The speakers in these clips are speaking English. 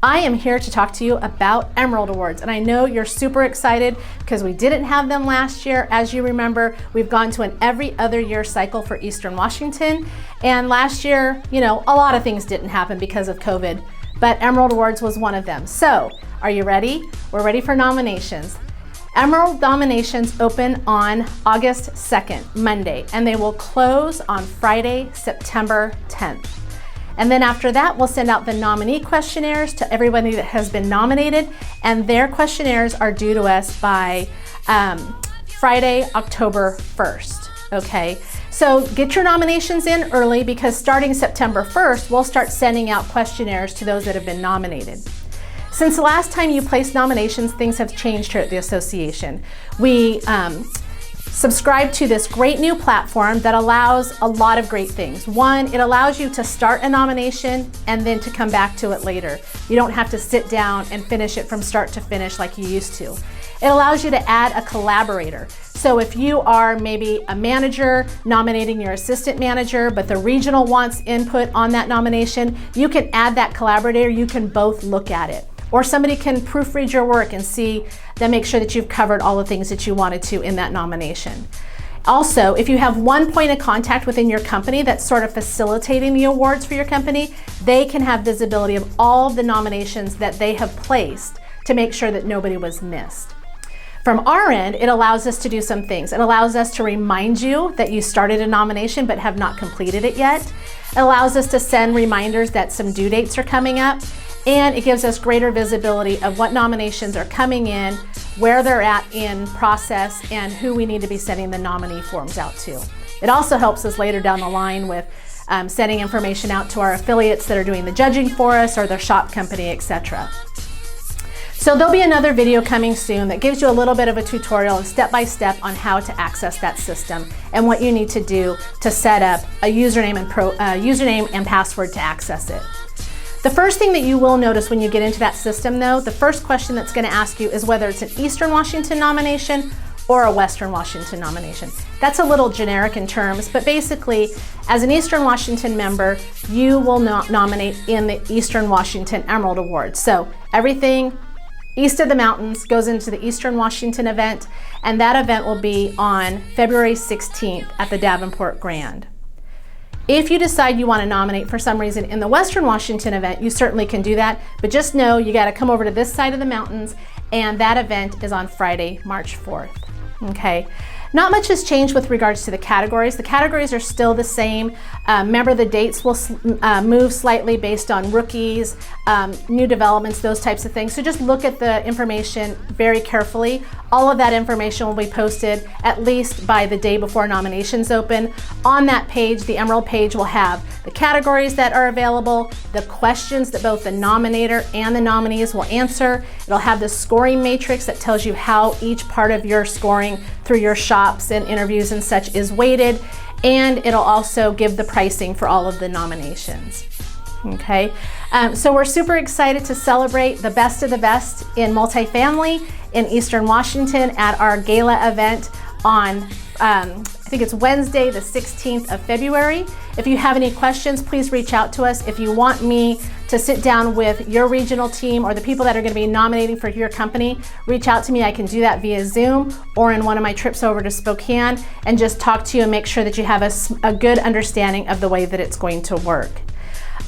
I am here to talk to you about Emerald Awards, and I know you're super excited because we didn't have them last year. As you remember, we've gone to an every other year cycle for Eastern Washington, and last year, a lot of things didn't happen because of COVID, but Emerald Awards was one of them. So, are you ready? We're ready for nominations. Emerald nominations open on August 2nd, Monday, and they will close on Friday, September 10th. And then after that, we'll send out the nominee questionnaires to everybody that has been nominated, and their questionnaires are due to us by Friday, October 1st, okay? So get your nominations in early because starting September 1st, we'll start sending out questionnaires to those that have been nominated. Since the last time you placed nominations, things have changed here at the association. We subscribe to this great new platform that allows a lot of great things. One, it allows you to start a nomination and then to come back to it later. You don't have to sit down and finish it from start to finish like you used to. It allows you to add a collaborator. So if you are maybe a manager nominating your assistant manager, but the regional wants input on that nomination, you can add that collaborator. You can both look at it. Or somebody can proofread your work and see, then make sure that you've covered all the things that you wanted to in that nomination. Also, if you have one point of contact within your company that's sort of facilitating the awards for your company, they can have visibility of all the nominations that they have placed to make sure that nobody was missed. From our end, it allows us to do some things. It allows us to remind you that you started a nomination but have not completed it yet. It allows us to send reminders that some due dates are coming up. And it gives us greater visibility of what nominations are coming in, where they're at in process, and who we need to be sending the nominee forms out to. It also helps us later down the line with sending information out to our affiliates that are doing the judging for us or their shop company, etc. So there'll be another video coming soon that gives you a little bit of a tutorial and step-by-step on how to access that system and what you need to do to set up a username and password to access it. The first thing that you will notice when you get into that system though, the first question that's going to ask you is whether it's an Eastern Washington nomination or a Western Washington nomination. That's a little generic in terms, but basically as an Eastern Washington member, you will nominate in the Eastern Washington Emerald Awards. So everything east of the mountains goes into the Eastern Washington event, and that event will be on February 16th at the Davenport Grand. If you decide you want to nominate for some reason in the Western Washington event, you certainly can do that, but just know you got to come over to this side of the mountains, and that event is on Friday, March 4th. Okay. Not much has changed with regards to the categories. The categories are still the same. Remember, the dates will move slightly based on rookies, new developments, those types of things. So just look at the information very carefully. All of that information will be posted at least by the day before nominations open. On that page, the Emerald page will have the categories that are available, the questions that both the nominator and the nominees will answer. It'll have the scoring matrix that tells you how each part of your scoring through your shops and interviews and such is weighted, and it'll also give the pricing for all of the nominations. Okay, so we're super excited to celebrate the best of the best in multifamily in Eastern Washington at our gala event on I think it's Wednesday the 16th of February. If you have any questions, please reach out to us. If you want me to sit down with your regional team or the people that are going to be nominating for your company, reach out to me. I can do that via Zoom or in one of my trips over to Spokane and just talk to you and make sure that you have a good understanding of the way that it's going to work.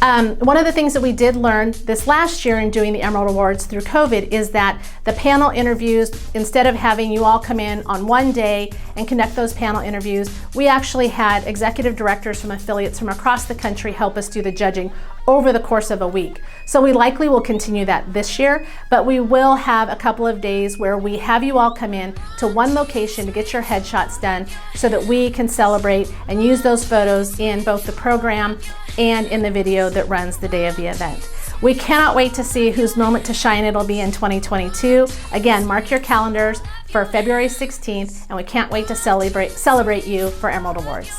One of the things that we did learn this last year in doing the Emerald Awards through COVID is that the panel interviews, instead of having you all come in on one day and conduct those panel interviews, we actually had executive directors from affiliates from across the country help us do the judging over the course of a week. So we likely will continue that this year, but we will have a couple of days where we have you all come in to one location to get your headshots done so that we can celebrate and use those photos in both the program and in the video that runs the day of the event. We cannot wait to see whose moment to shine it'll be in 2022. Again, mark your calendars for February 16th, and we can't wait to celebrate you for Emerald Awards.